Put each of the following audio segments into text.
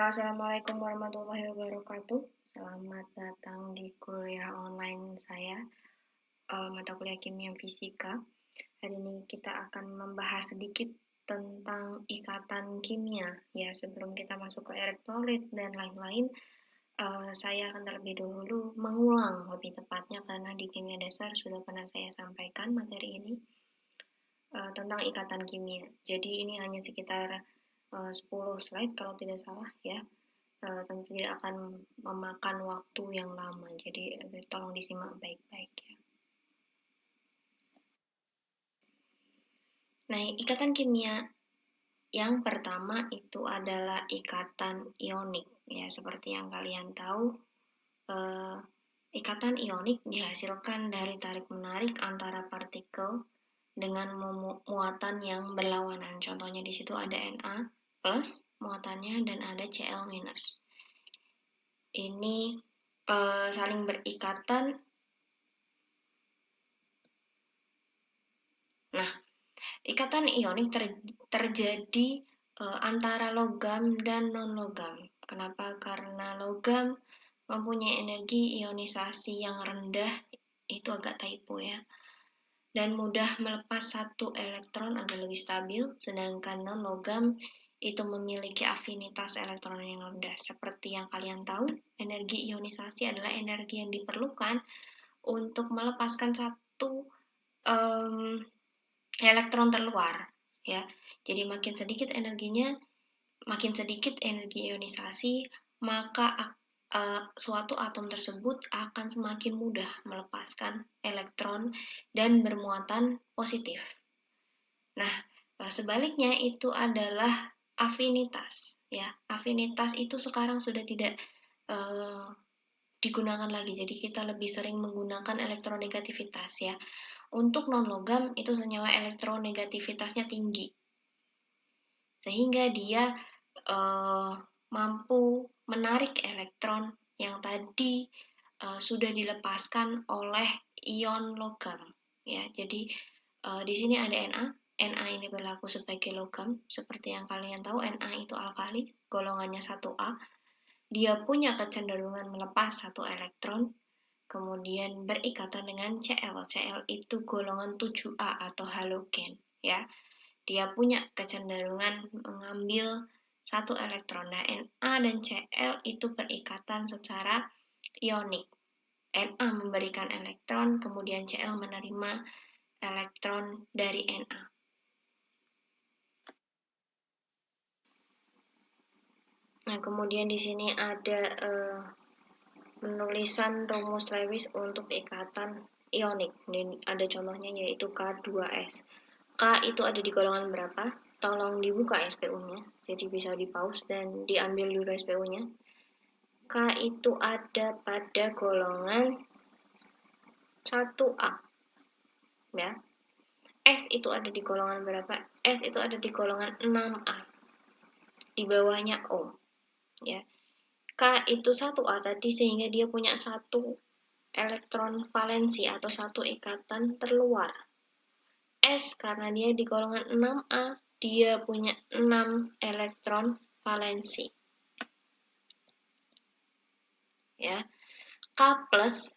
Assalamualaikum warahmatullahi wabarakatuh. Selamat datang di kuliah online saya, mata kuliah kimia fisika. Hari ini kita akan membahas sedikit tentang ikatan kimia. Ya, sebelum kita masuk ke elektrolit dan lain-lain, saya akan terlebih dahulu mengulang lebih tepatnya karena di kimia dasar sudah pernah saya sampaikan materi ini tentang ikatan kimia. Jadi ini hanya sekitar 10 slide kalau tidak salah ya. Tentu tidak akan memakan waktu yang lama, jadi tolong disimak baik-baik ya. Nah, ikatan kimia yang pertama itu adalah ikatan ionik ya, seperti yang kalian tahu. Ikatan ionik dihasilkan dari tarik-menarik antara partikel dengan muatan yang berlawanan. Contohnya di situ ada Na plus muatannya dan ada Cl minus. Ini saling berikatan. Nah, ikatan ionik terjadi antara logam dan non-logam. Kenapa? Karena logam mempunyai energi ionisasi yang rendah, itu agak typo ya, dan mudah melepas satu elektron agar lebih stabil, sedangkan non-logam itu memiliki afinitas elektron yang rendah. Seperti yang kalian tahu, energi ionisasi adalah energi yang diperlukan untuk melepaskan satu elektron terluar ya. Jadi makin sedikit energi ionisasi, maka suatu atom tersebut akan semakin mudah melepaskan elektron dan bermuatan positif. Nah, sebaliknya itu adalah afinitas ya. Afinitas itu sekarang sudah tidak digunakan lagi. Jadi kita lebih sering menggunakan elektronegativitas ya. Untuk non-logam itu senyawa elektronegativitasnya tinggi, sehingga dia mampu menarik elektron yang tadi sudah dilepaskan oleh ion logam ya. Jadi di sini ada Na ini berlaku sebagai logam. Seperti yang kalian tahu, Na itu alkali, golongannya 1A. Dia punya kecenderungan melepas satu elektron, kemudian berikatan dengan Cl. Cl itu golongan 7A atau halogen ya. Dia punya kecenderungan mengambil satu elektron. Nah, Na dan Cl itu berikatan secara ionik. Na memberikan elektron, kemudian Cl menerima elektron dari Na. Nah, kemudian di sini ada penulisan rumus Lewis untuk ikatan ionik. Ini ada contohnya yaitu K2S. K itu ada di golongan berapa? Tolong dibuka SPU-nya. Jadi bisa di-pause dan diambil dulu SPU-nya. K itu ada pada golongan 1A. Ya. S itu ada di golongan berapa? S itu ada di golongan 6A. Di bawahnya O. Ya. K itu 1A tadi, sehingga dia punya satu elektron valensi atau satu ikatan terluar. S karena dia di golongan 6A, dia punya 6 elektron valensi. Ya. K plus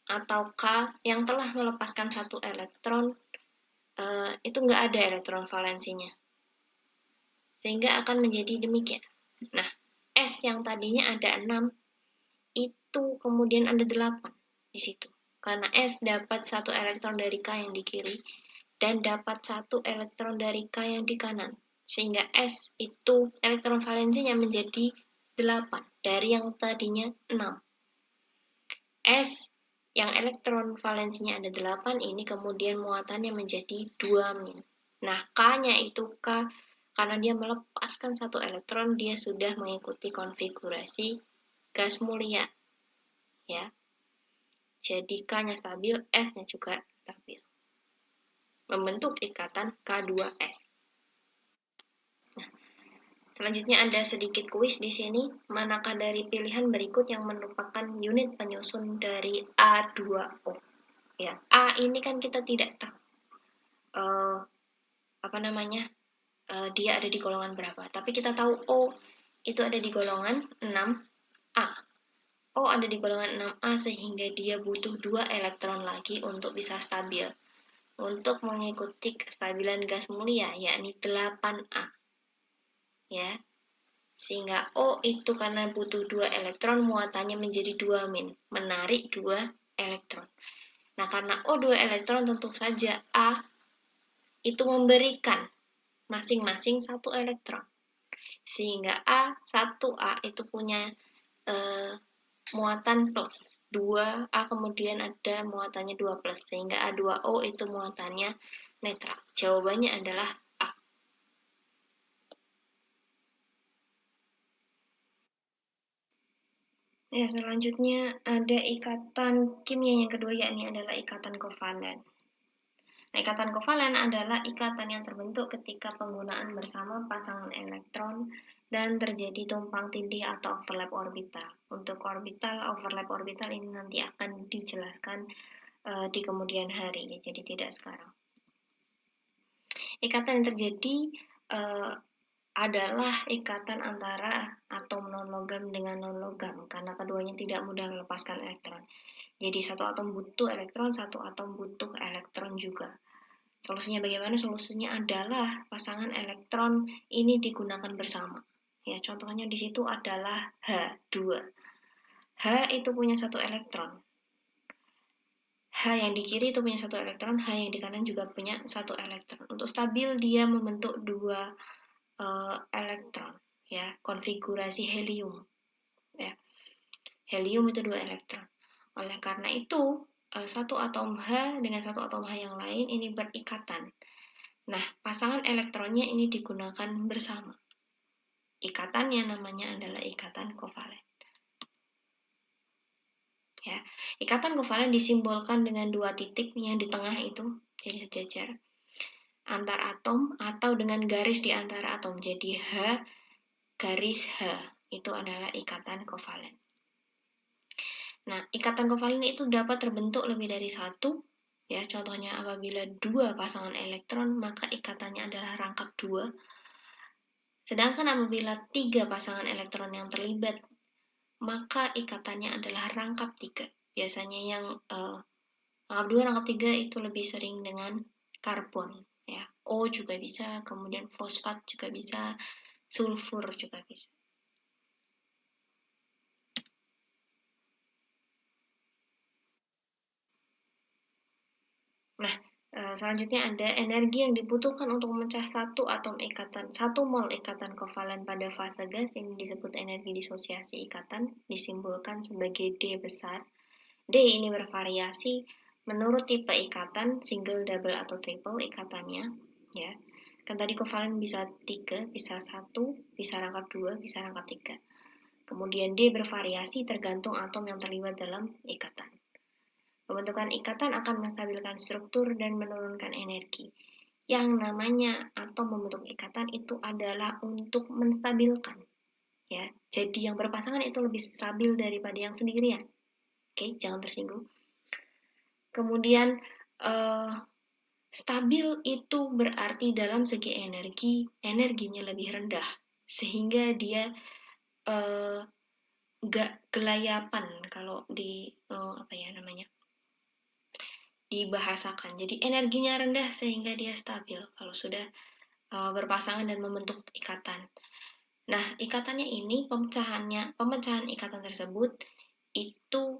atau K yang telah melepaskan satu elektron, itu nggak ada elektron valensinya. Sehingga akan menjadi demikian. Nah, S yang tadinya ada 6, itu kemudian ada 8 di situ. Karena S dapat satu elektron dari K yang di kiri, dan dapat satu elektron dari K yang di kanan. Sehingga S itu elektron valensinya menjadi 8 dari yang tadinya 6. S yang elektron valensinya ada 8 ini kemudian muatannya menjadi 2-. Nah, K-nya itu K karena dia melepaskan satu elektron, dia sudah mengikuti konfigurasi gas mulia. Ya. Jadi K-nya stabil, S-nya juga stabil. Membentuk ikatan K2S. Nah, selanjutnya ada sedikit kuis di sini. Manakah dari pilihan berikut yang merupakan unit penyusun dari A2O? Ya, A ini kan kita tidak tahu dia ada di golongan berapa. Tapi kita tahu O itu ada di golongan 6A. O ada di golongan 6A sehingga dia butuh 2 elektron lagi untuk bisa stabil. Untuk mengikuti kestabilan gas mulia, yakni 8A. Ya. Sehingga O itu karena butuh 2 elektron, muatannya menjadi 2 min, menarik 2 elektron. Nah, karena O 2 elektron, tentu saja A itu memberikan masing-masing 1 elektron. Sehingga A1A itu punya muatan plus 2A, kemudian ada muatannya 2 plus, sehingga A2O itu muatannya netral. Jawabannya adalah A. Ya, selanjutnya ada ikatan kimia yang kedua, yakni adalah ikatan kovalen. Nah, ikatan kovalen adalah ikatan yang terbentuk ketika penggunaan bersama pasangan elektron dan terjadi tumpang tindih atau overlap orbital. Untuk overlap orbital ini nanti akan dijelaskan di kemudian hari, ya, jadi tidak sekarang. Ikatan yang terjadi adalah ikatan antara atom non-logam dengan non-logam, karena keduanya tidak mudah melepaskan elektron. Jadi satu atom butuh elektron, satu atom butuh elektron juga. Solusinya bagaimana? Solusinya adalah pasangan elektron ini digunakan bersama. Ya, contohnya di situ adalah H2. H itu punya 1 elektron. H yang di kiri itu punya 1 elektron, H yang di kanan juga punya 1 elektron. Untuk stabil dia membentuk 2 elektron, ya, konfigurasi helium. Ya. Helium itu 2 elektron. Oleh karena itu, satu atom H dengan satu atom H yang lain ini berikatan. Nah, pasangan elektronnya ini digunakan bersama. Ikatannya namanya adalah ikatan kovalen. Ya, ikatan kovalen disimbolkan dengan 2 titik yang di tengah itu jadi sejajar antar atom atau dengan garis di antara atom. Jadi H garis H itu adalah ikatan kovalen. Nah, ikatan kovalen itu dapat terbentuk lebih dari 1. Ya, contohnya apabila 2 pasangan elektron, maka ikatannya adalah rangkap 2. Sedangkan apabila 3 pasangan elektron yang terlibat, maka ikatannya adalah rangkap 3. Biasanya yang rangkap 2, rangkap 3 itu lebih sering dengan karbon. Ya. O juga bisa, kemudian fosfat juga bisa, sulfur juga bisa. Nah, selanjutnya ada energi yang dibutuhkan untuk memecah 1 mol ikatan kovalen pada fase gas, ini disebut energi disosiasi ikatan, disimbolkan sebagai D besar. D ini bervariasi menurut tipe ikatan, single, double, atau triple ikatannya. Ya. Kan tadi kovalen bisa 3, bisa 1, bisa rangkap 2, bisa rangkap 3. Kemudian D bervariasi tergantung atom yang terlibat dalam ikatan. Pembentukan ikatan akan menstabilkan struktur dan menurunkan energi. Yang namanya atom membentuk ikatan itu adalah untuk menstabilkan. Ya, jadi yang berpasangan itu lebih stabil daripada yang sendirian. Oke, jangan tersinggung. Kemudian stabil itu berarti dalam segi energi, energinya lebih rendah sehingga dia nggak gelayapan kalau di dibahasakan. Jadi energinya rendah sehingga dia stabil kalau sudah berpasangan dan membentuk ikatan. Nah, ikatannya ini pemecahan ikatan tersebut itu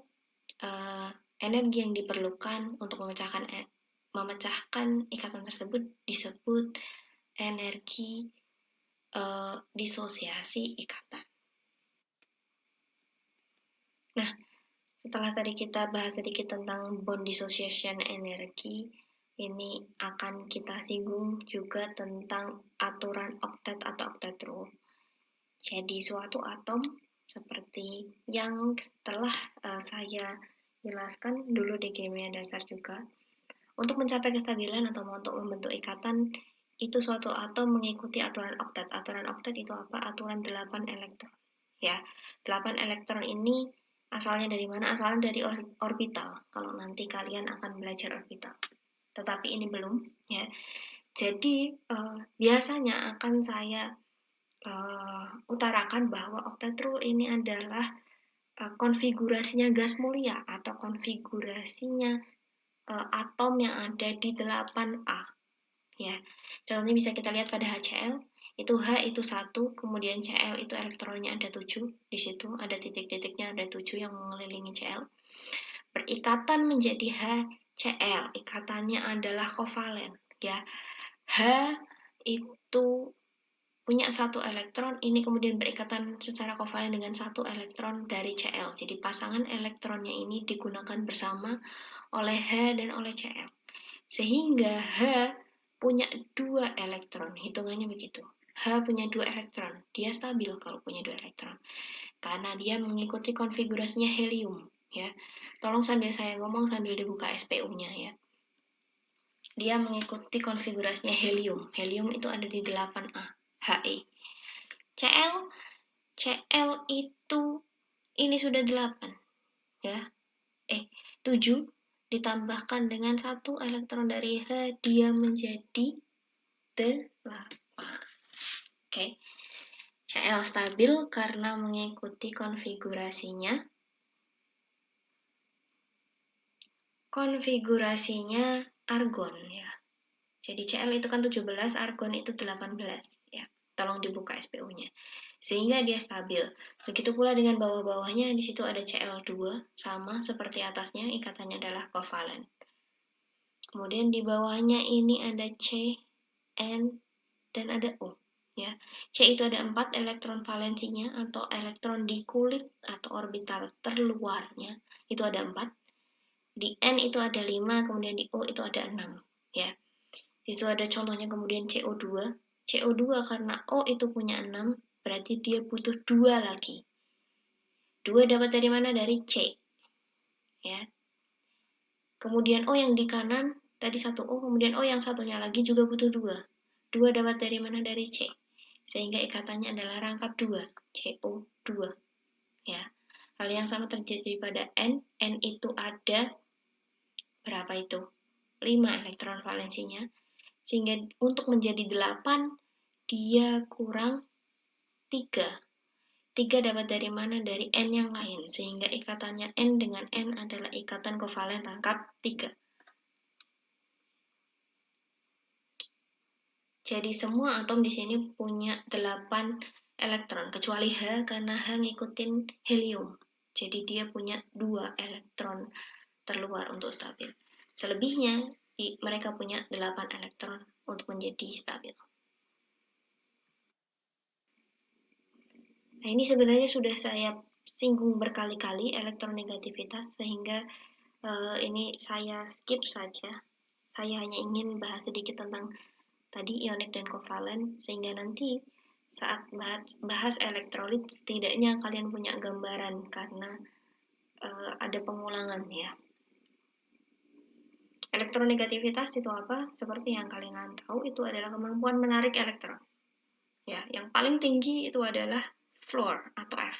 energi yang diperlukan untuk memecahkan ikatan tersebut disebut energi disosiasi ikatan. Nah, setelah tadi kita bahas sedikit tentang bond dissociation energi, ini akan kita singgung juga tentang aturan oktet atau oktet rule. Jadi suatu atom seperti yang telah saya jelaskan dulu di kimia dasar juga, untuk mencapai kestabilan atau untuk membentuk ikatan, itu suatu atom mengikuti aturan oktet. Aturan oktet itu apa? Aturan 8 elektron. Ya, 8 elektron ini asalnya dari mana? Asalnya dari orbital. Kalau nanti kalian akan belajar orbital. Tetapi ini belum, ya. Jadi biasanya akan saya utarakan bahwa oktaedral ini adalah konfigurasinya gas mulia atau konfigurasinya atom yang ada di 8A. Ya, contohnya bisa kita lihat pada HCl, itu H itu 1, kemudian Cl itu elektronnya ada 7, di situ ada titik-titiknya ada 7 yang mengelilingi Cl. Berikatan menjadi HCl, ikatannya adalah kovalen, ya. H itu punya 1 elektron, ini kemudian berikatan secara kovalen dengan 1 elektron dari Cl. Jadi pasangan elektronnya ini digunakan bersama oleh H dan oleh Cl. Sehingga H punya 2 elektron, hitungannya begitu. H punya 2 elektron, dia stabil kalau punya 2 elektron. Karena dia mengikuti konfigurasinya helium, ya. Tolong sambil saya ngomong sambil dibuka SPU-nya, ya. Dia mengikuti konfigurasinya helium. Helium itu ada di 8A. He. Cl itu ini sudah 8, ya. 7 ditambahkan dengan 1 elektron dari H, dia menjadi 8. Oke. Cl stabil karena mengikuti konfigurasinya argon, ya. Jadi Cl itu kan 17, argon itu 18, ya. Tolong dibuka SPU-nya. Sehingga dia stabil. Begitu pula dengan bawah-bawahnya, di situ ada Cl2, sama seperti atasnya, ikatannya adalah kovalen. Kemudian di bawahnya ini ada C, N, dan ada O. Ya. C itu ada 4 elektron valensinya atau elektron di kulit atau orbital terluarnya, itu ada 4. Di N itu ada 5, kemudian di O itu ada 6. Ya. Di situ ada contohnya kemudian CO2. CO2 karena O itu punya 6, berarti dia butuh 2 lagi. 2 dapat dari mana? Dari C. Ya. Kemudian O yang di kanan, tadi 1 O, kemudian O yang satunya lagi juga butuh 2. 2 dapat dari mana? Dari C. Sehingga ikatannya adalah rangkap 2, CO2. Ya. Hal yang sama terjadi pada N. N itu ada berapa itu? 5 elektron valensinya. Sehingga untuk menjadi 8, dia kurang 3. 3 dapat dari mana? Dari N yang lain. Sehingga ikatannya N dengan N adalah ikatan kovalen rangkap 3. Jadi semua atom di sini punya 8 elektron. Kecuali H, karena H ngikutin helium. Jadi dia punya 2 elektron terluar untuk stabil. Selebihnya, mereka punya 8 elektron untuk menjadi stabil. Nah, ini sebenarnya sudah saya singgung berkali-kali elektronegativitas, sehingga ini saya skip saja. Saya hanya ingin bahas sedikit tentang tadi ionik dan kovalen, sehingga nanti saat bahas elektrolit setidaknya kalian punya gambaran, karena ada pengulangan, ya. Elektronegativitas itu apa? Seperti yang kalian tahu, itu adalah kemampuan menarik elektron. Ya, yang paling tinggi itu adalah fluor atau F.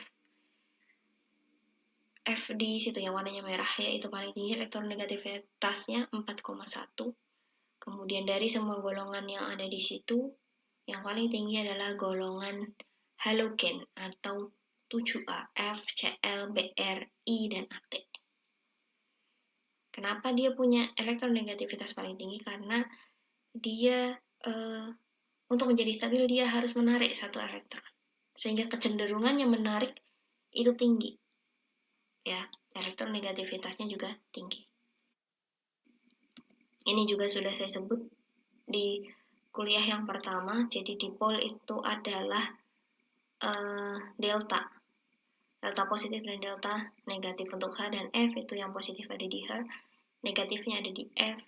F di situ yang warnanya merah, yaitu paling tinggi, elektronegativitasnya 4,1. Kemudian dari semua golongan yang ada di situ, yang paling tinggi adalah golongan halogen atau 7A, F, Cl, Br, I, dan At. Kenapa dia punya elektronegativitas paling tinggi? Karena dia untuk menjadi stabil dia harus menarik 1 elektron. Sehingga kecenderungannya menarik itu tinggi. Ya, elektronegativitasnya juga tinggi. Ini juga sudah saya sebut di kuliah yang pertama. Jadi dipol itu adalah delta. Delta positif dan delta negatif untuk H, dan F itu yang positif ada di H, negatifnya ada di F.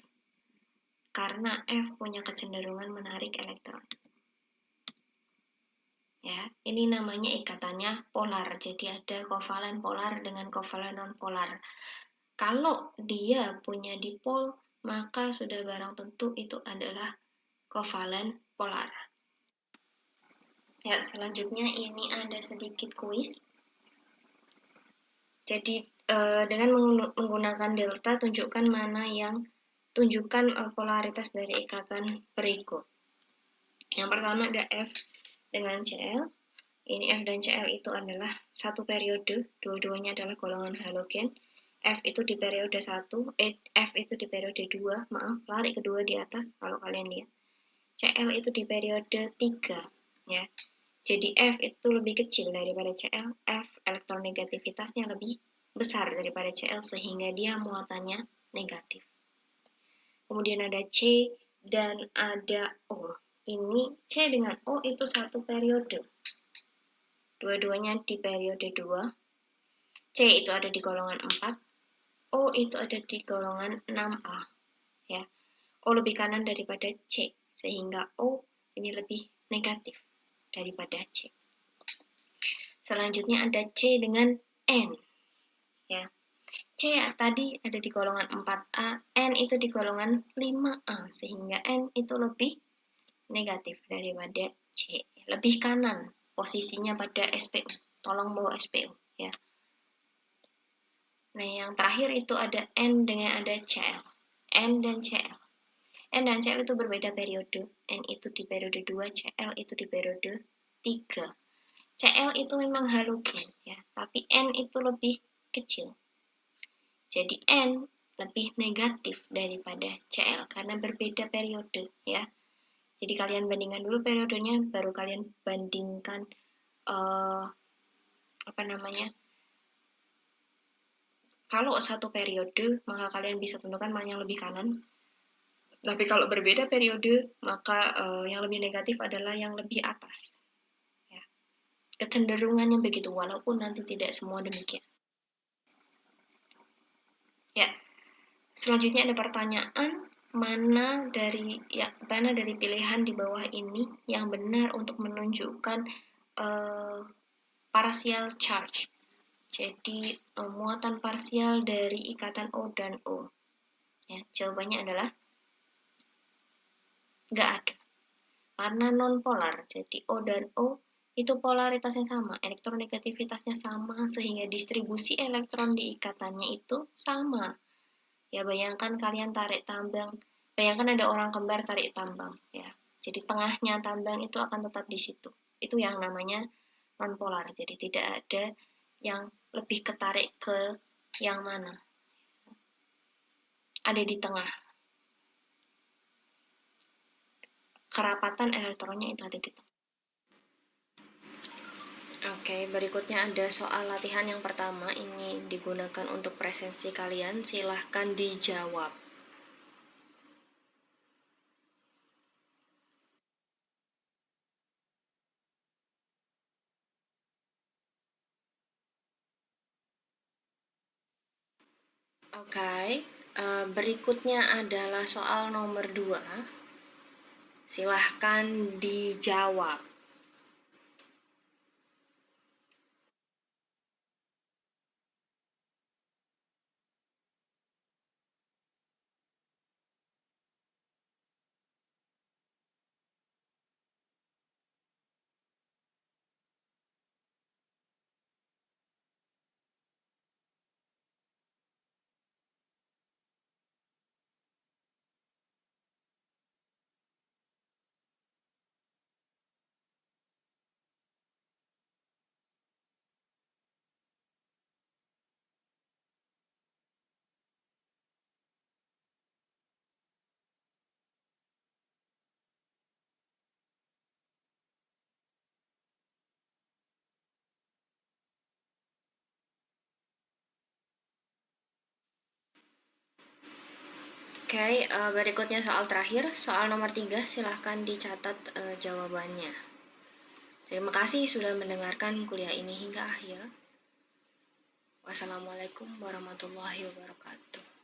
Karena F punya kecenderungan menarik elektron. Ya, ini namanya ikatannya polar. Jadi ada kovalen polar dengan kovalen non-polar. Kalau dia punya dipol, maka sudah barang tentu itu adalah kovalen polar. Ya, selanjutnya ini ada sedikit kuis. Jadi dengan menggunakan delta, tunjukkan polaritas dari ikatan berikut. Yang pertama ada F dengan Cl. Ini F dan Cl itu adalah satu periode, dua-duanya adalah golongan halogen. F itu di periode 1, F itu di periode 2, maaf, lari kedua di atas kalau kalian lihat. Cl itu di periode 3, ya. Jadi F itu lebih kecil daripada Cl, F elektronegativitasnya lebih besar daripada Cl sehingga dia muatannya negatif. Kemudian ada C dan ada O. Ini C dengan O itu satu periode. Dua-duanya di periode 2. C itu ada di golongan 4. O itu ada di golongan 6A. Ya. O lebih kanan daripada C. Sehingga O ini lebih negatif daripada C. Selanjutnya ada C dengan N. Ya. C tadi ada di golongan 4A, N itu di golongan 5A, sehingga N itu lebih negatif daripada C. Lebih kanan posisinya pada SPU. Tolong bawa SPU, ya. Nah, yang terakhir itu ada N dengan ada Cl. N dan Cl. N dan Cl itu berbeda periode. N itu di periode 2, Cl itu di periode 3. Cl itu memang halogen, ya, tapi N itu lebih kecil. Jadi N lebih negatif daripada Cl karena berbeda periode, ya. Jadi kalian bandingkan dulu periodenya, baru kalian bandingkan kalau satu periode, maka kalian bisa tentukan mana yang lebih kanan. Tapi kalau berbeda periode, maka yang lebih negatif adalah yang lebih atas. Ya. Kecenderungannya begitu, walaupun nanti tidak semua demikian. Ya. Selanjutnya ada pertanyaan, mana dari pilihan di bawah ini yang benar untuk menunjukkan partial charge. Jadi muatan parsial dari ikatan O dan O. Ya, jawabannya adalah nggak ada. Karena non-polar, jadi O dan O itu polaritasnya sama, elektronegativitasnya sama, sehingga distribusi elektron di ikatannya itu sama. Ya, bayangkan kalian tarik tambang, bayangkan ada orang kembar tarik tambang, ya. Jadi tengahnya tambang itu akan tetap di situ. Itu yang namanya non-polar. Jadi tidak ada yang lebih ketarik ke yang mana. Ada di tengah. Kerapatan elektronnya itu ada di tengah. Oke, berikutnya ada soal latihan yang pertama. Ini digunakan untuk presensi kalian. Silahkan dijawab. Oke, berikutnya adalah soal nomor 2. Silahkan dijawab. Oke, berikutnya soal terakhir, soal nomor 3, silahkan dicatat jawabannya. Terima kasih sudah mendengarkan kuliah ini hingga akhir. Wassalamualaikum warahmatullahi wabarakatuh.